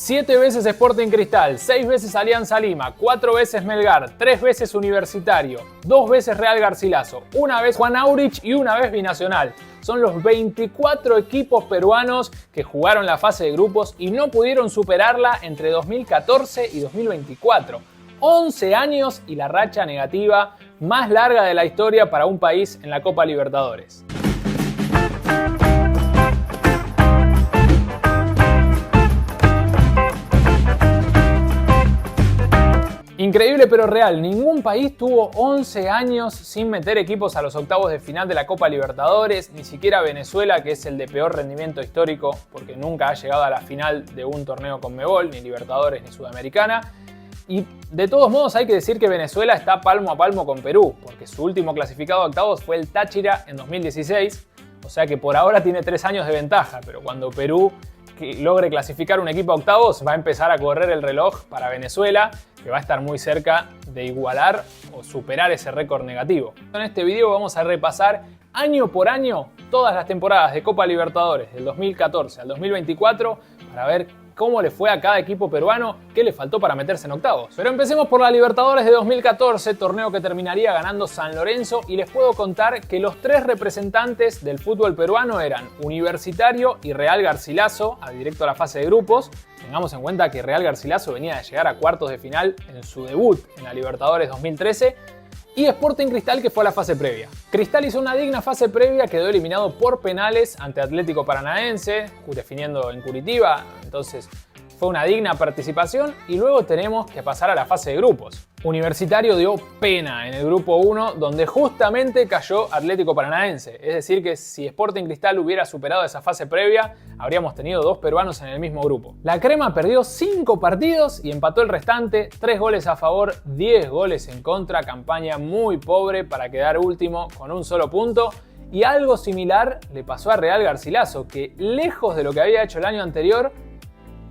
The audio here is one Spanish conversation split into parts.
7 veces Sporting Cristal, 6 veces Alianza Lima, 4 veces Melgar, 3 veces Universitario, 2 veces Real Garcilaso, 1 vez Juan Aurich y 1 vez Binacional. Son los 24 equipos peruanos que jugaron la fase de grupos y no pudieron superarla entre 2014 y 2024. 11 años y la racha negativa más larga de la historia para un país en la Copa Libertadores. Increíble pero real, ningún país tuvo 11 años sin meter equipos a los octavos de final de la Copa Libertadores, ni siquiera Venezuela, que es el de peor rendimiento histórico porque nunca ha llegado a la final de un torneo Conmebol, ni Libertadores ni Sudamericana. Y de todos modos hay que decir que Venezuela está palmo a palmo con Perú, porque su último clasificado a octavos fue el Táchira en 2016, o sea que por ahora tiene 3 años de ventaja, pero cuando Perú logre clasificar un equipo a octavos va a empezar a correr el reloj para Venezuela, que va a estar muy cerca de igualar o superar ese récord negativo. En este video vamos a repasar año por año todas las temporadas de Copa Libertadores del 2014 al 2024 para ver cómo le fue a cada equipo peruano, qué le faltó para meterse en octavos. Pero empecemos por la Libertadores de 2014, torneo que terminaría ganando San Lorenzo, y les puedo contar que los 3 representantes del fútbol peruano eran Universitario y Real Garcilaso, directo a la fase de grupos. Tengamos en cuenta que Real Garcilaso venía de llegar a cuartos de final en su debut en la Libertadores 2013, y Sporting Cristal, que fue a la fase previa. Cristal hizo una digna fase previa, quedó eliminado por penales ante Atlético Paranaense, definiendo en Curitiba, entonces fue una digna participación, y luego tenemos que pasar a la fase de grupos. Universitario dio pena en el grupo 1, donde justamente cayó Atlético Paranaense, es decir que si Sporting Cristal hubiera superado esa fase previa, habríamos tenido 2 peruanos en el mismo grupo. La Crema perdió 5 partidos y empató el restante, 3 goles a favor, 10 goles en contra, campaña muy pobre para quedar último con un solo punto. Y algo similar le pasó a Real Garcilaso, que lejos de lo que había hecho el año anterior,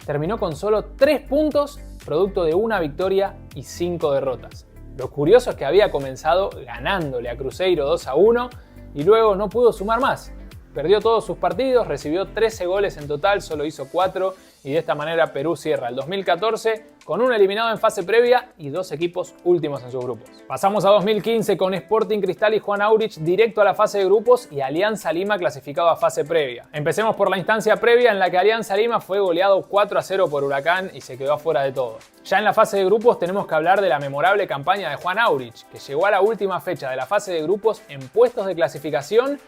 terminó con solo 3 puntos, producto de 1 victoria y 5 derrotas. Lo curioso es que había comenzado ganándole a Cruzeiro 2-1 y luego no pudo sumar más. Perdió todos sus partidos, recibió 13 goles en total, solo hizo 4, y de esta manera Perú cierra el 2014 con un eliminado en fase previa y 2 equipos últimos en sus grupos. Pasamos a 2015 con Sporting Cristal y Juan Aurich directo a la fase de grupos y Alianza Lima clasificado a fase previa. Empecemos por la instancia previa en la que Alianza Lima fue goleado 4-0 por Huracán y se quedó afuera de todo. Ya en la fase de grupos tenemos que hablar de la memorable campaña de Juan Aurich, que llegó a la última fecha de la fase de grupos en puestos de clasificación,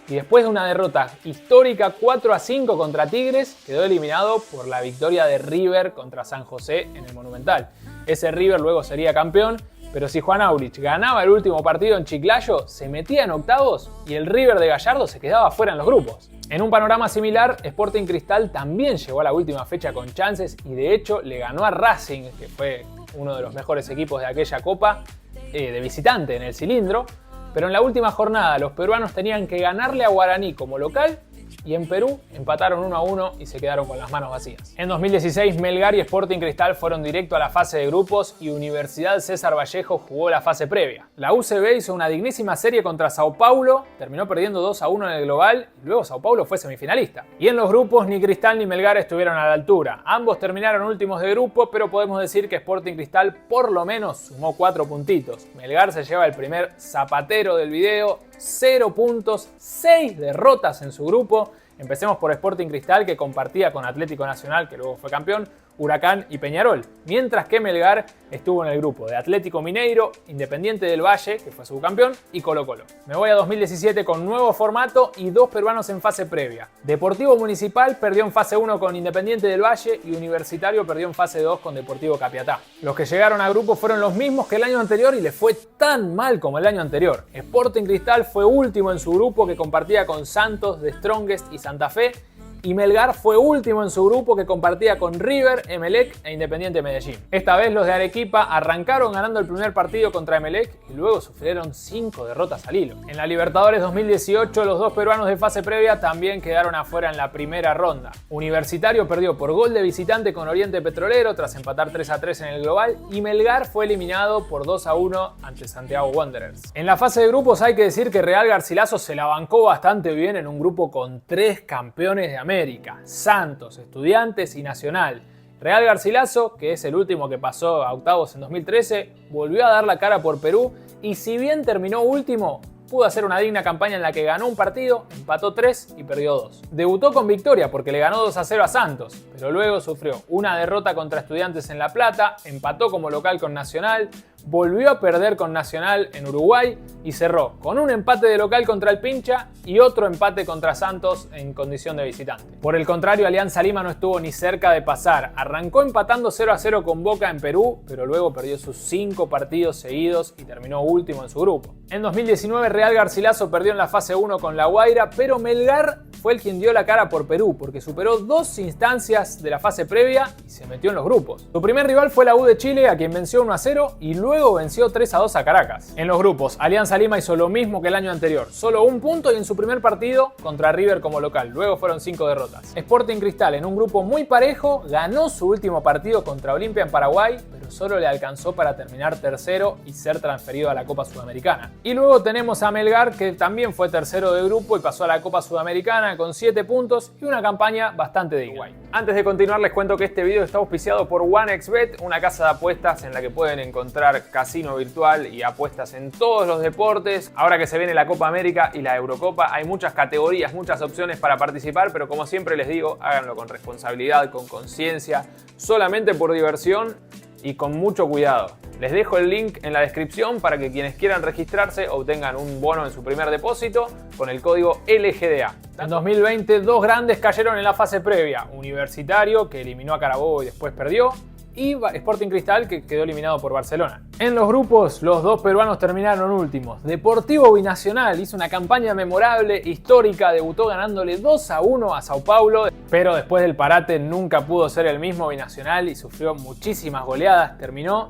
y después de una derrota histórica 4-5 contra Tigres, quedó eliminado por la victoria de River contra San José en el Monumental. Ese River luego sería campeón, pero si Juan Aurich ganaba el último partido en Chiclayo, se metía en octavos y el River de Gallardo se quedaba fuera en los grupos. En un panorama similar, Sporting Cristal también llegó a la última fecha con chances y de hecho le ganó a Racing, que fue uno de los mejores equipos de aquella copa, de visitante en el Cilindro. Pero en la última jornada los peruanos tenían que ganarle a Guaraní como local y en Perú empataron 1-1 y se quedaron con las manos vacías. En 2016 Melgar y Sporting Cristal fueron directo a la fase de grupos y Universidad César Vallejo jugó la fase previa. La UCB hizo una dignísima serie contra Sao Paulo, terminó perdiendo 2-1 en el global y luego Sao Paulo fue semifinalista. Y en los grupos ni Cristal ni Melgar estuvieron a la altura. Ambos terminaron últimos de grupo, pero podemos decir que Sporting Cristal por lo menos sumó 4 puntitos. Melgar se lleva el primer zapatero del video, 0 puntos, 6 derrotas en su grupo. Empecemos por Sporting Cristal, que compartía con Atlético Nacional, que luego fue campeón, Huracán y Peñarol, mientras que Melgar estuvo en el grupo de Atlético Mineiro, Independiente del Valle, que fue subcampeón, y Colo-Colo. Me voy a 2017 con nuevo formato y 2 peruanos en fase previa. Deportivo Municipal perdió en fase 1 con Independiente del Valle y Universitario perdió en fase 2 con Deportivo Capiatá. Los que llegaron a grupo fueron los mismos que el año anterior y les fue tan mal como el año anterior. Sporting Cristal fue último en su grupo, que compartía con Santos, The Strongest y Santa Fe, y Melgar fue último en su grupo, que compartía con River, Emelec e Independiente Medellín. Esta vez los de Arequipa arrancaron ganando el primer partido contra Emelec y luego sufrieron 5 derrotas al hilo. En la Libertadores 2018 los 2 peruanos de fase previa también quedaron afuera en la primera ronda. Universitario perdió por gol de visitante con Oriente Petrolero tras empatar 3-3 en el global y Melgar fue eliminado por 2-1 ante Santiago Wanderers. En la fase de grupos hay que decir que Real Garcilaso se la bancó bastante bien en un grupo con 3 campeones de América, Santos, Estudiantes y Nacional. Real Garcilaso, que es el último que pasó a octavos en 2013, volvió a dar la cara por Perú y si bien terminó último, pudo hacer una digna campaña en la que ganó un partido, empató 3 y perdió 2. Debutó con victoria porque le ganó 2-0 a Santos, pero luego sufrió una derrota contra Estudiantes en La Plata, empató como local con Nacional, volvió a perder con Nacional en Uruguay y cerró con un empate de local contra el Pincha y otro empate contra Santos en condición de visitante. Por el contrario, Alianza Lima no estuvo ni cerca de pasar. Arrancó empatando 0-0 con Boca en Perú, pero luego perdió sus 5 partidos seguidos y terminó último en su grupo. En 2019, Real Garcilaso perdió en la fase 1 con La Guaira, pero Melgar fue el quien dio la cara por Perú, porque superó 2 instancias de la fase previa y se metió en los grupos. Su primer rival fue la U de Chile, a quien venció 1-0 y luego venció 3-2 a Caracas. En los grupos, Alianza Lima hizo lo mismo que el año anterior, solo un punto y en su primer partido contra River como local, luego fueron 5 derrotas. Sporting Cristal, en un grupo muy parejo, ganó su último partido contra Olimpia en Paraguay, pero solo le alcanzó para terminar tercero y ser transferido a la Copa Sudamericana. Y luego tenemos a Melgar, que también fue tercero de grupo y pasó a la Copa Sudamericana con 7 puntos y una campaña bastante digna. Antes de continuar, les cuento que este video está auspiciado por OneXBet, una casa de apuestas en la que pueden encontrar casino virtual y apuestas en todos los deportes. Ahora que se viene la Copa América y la Eurocopa, hay muchas categorías, muchas opciones para participar, pero como siempre les digo, háganlo con responsabilidad, con conciencia, solamente por diversión y con mucho cuidado. Les dejo el link en la descripción para que quienes quieran registrarse obtengan un bono en su primer depósito con el código LGDA. En 2020, 2 grandes cayeron en la fase previa. Universitario, que eliminó a Carabobo y después perdió, y Sporting Cristal, que quedó eliminado por Barcelona. En los grupos, los 2 peruanos terminaron últimos. Deportivo Binacional hizo una campaña memorable, histórica, debutó ganándole 2-1 a Sao Paulo, pero después del parate nunca pudo ser el mismo Binacional y sufrió muchísimas goleadas. Terminó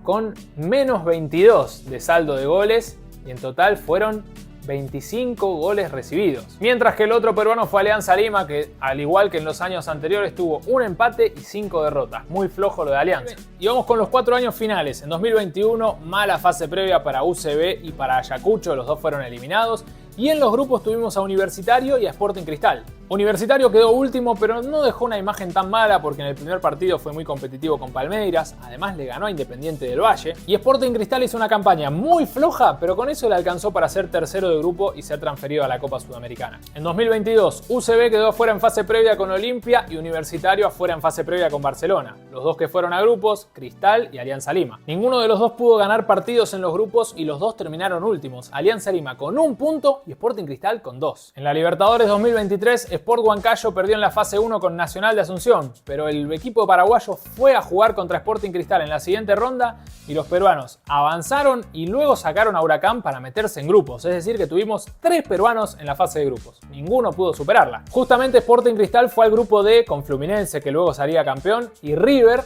con menos 22 de saldo de goles y en total fueron 25 goles recibidos. Mientras que el otro peruano fue Alianza Lima, que al igual que en los años anteriores tuvo un empate y 5 derrotas. Muy flojo lo de Alianza. Y vamos con los 4 años finales. En 2021, mala fase previa para UCB y para Ayacucho, los dos fueron eliminados. Y en los grupos tuvimos a Universitario y a Sporting Cristal. Universitario quedó último, pero no dejó una imagen tan mala porque en el primer partido fue muy competitivo con Palmeiras, además le ganó a Independiente del Valle. Y Sporting Cristal hizo una campaña muy floja, pero con eso le alcanzó para ser tercero de grupo y ser transferido a la Copa Sudamericana. En 2022, UCB quedó afuera en fase previa con Olimpia y Universitario afuera en fase previa con Barcelona. Los dos que fueron a grupos, Cristal y Alianza Lima. Ninguno de los dos pudo ganar partidos en los grupos y los dos terminaron últimos. Alianza Lima con 1 punto y Sporting Cristal con 2. En la Libertadores 2023, Sport Huancayo perdió en la fase 1 con Nacional de Asunción, pero el equipo paraguayo fue a jugar contra Sporting Cristal en la siguiente ronda y los peruanos avanzaron y luego sacaron a Huracán para meterse en grupos, es decir que tuvimos 3 peruanos en la fase de grupos. Ninguno pudo superarla. Justamente Sporting Cristal fue al grupo D con Fluminense, que luego salía campeón, y River,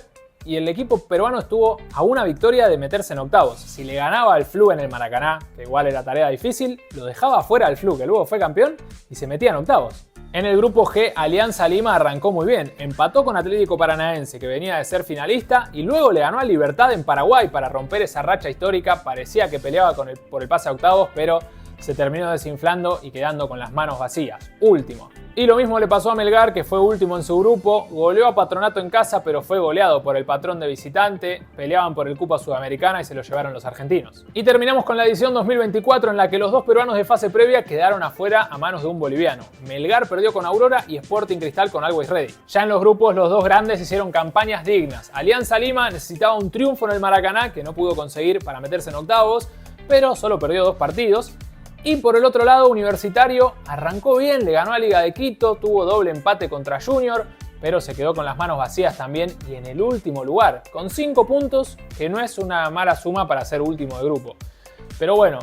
y el equipo peruano estuvo a una victoria de meterse en octavos. Si le ganaba al Flu en el Maracaná, que igual era tarea difícil, lo dejaba fuera al Flu, que luego fue campeón, y se metía en octavos. En el grupo G, Alianza Lima arrancó muy bien. Empató con Atlético Paranaense, que venía de ser finalista, y luego le ganó a Libertad en Paraguay para romper esa racha histórica. Parecía que peleaba por el pase a octavos, pero se terminó desinflando y quedando con las manos vacías. Último. Y lo mismo le pasó a Melgar, que fue último en su grupo, goleó a Patronato en casa, pero fue goleado por el Patrón de visitante, peleaban por el Copa Sudamericana y se lo llevaron los argentinos. Y terminamos con la edición 2024 en la que los 2 peruanos de fase previa quedaron afuera a manos de un boliviano. Melgar perdió con Aurora y Sporting Cristal con Always Ready. Ya en los grupos los 2 grandes hicieron campañas dignas. Alianza Lima necesitaba un triunfo en el Maracaná que no pudo conseguir para meterse en octavos, pero solo perdió 2 partidos. Y por el otro lado, Universitario arrancó bien, le ganó a Liga de Quito, tuvo doble empate contra Junior, pero se quedó con las manos vacías también y en el último lugar, con 5 puntos, que no es una mala suma para ser último de grupo. Pero bueno,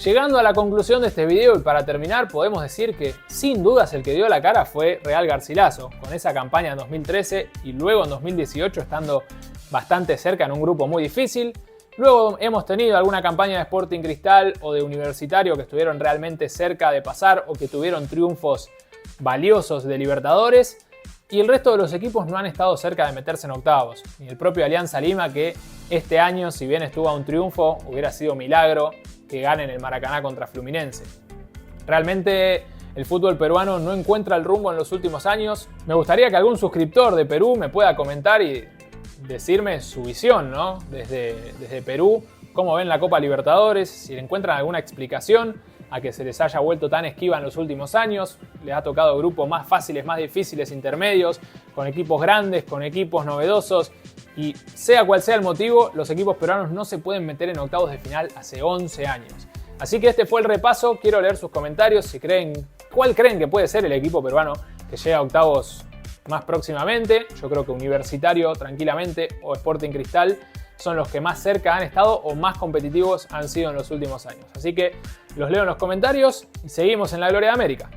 llegando a la conclusión de este video y para terminar, podemos decir que sin dudas el que dio la cara fue Real Garcilaso, con esa campaña en 2013 y luego en 2018 estando bastante cerca en un grupo muy difícil. Luego hemos tenido alguna campaña de Sporting Cristal o de Universitario que estuvieron realmente cerca de pasar o que tuvieron triunfos valiosos de Libertadores. Y el resto de los equipos no han estado cerca de meterse en octavos. Ni el propio Alianza Lima, que este año, si bien estuvo a un triunfo, hubiera sido milagro que gane en el Maracaná contra Fluminense. Realmente el fútbol peruano no encuentra el rumbo en los últimos años. Me gustaría que algún suscriptor de Perú me pueda comentar y decirme su visión, ¿no? Desde Perú, cómo ven la Copa Libertadores, si le encuentran alguna explicación a que se les haya vuelto tan esquiva en los últimos años. Les ha tocado grupos más fáciles, más difíciles, intermedios, con equipos grandes, con equipos novedosos. Y sea cual sea el motivo, los equipos peruanos no se pueden meter en octavos de final hace 11 años. Así que este fue el repaso. Quiero leer sus comentarios. ¿Cuál creen que puede ser el equipo peruano que llega a octavos más próximamente? Yo creo que Universitario tranquilamente o Sporting Cristal son los que más cerca han estado o más competitivos han sido en los últimos años. Así que los leo en los comentarios y seguimos en la Gloria de América.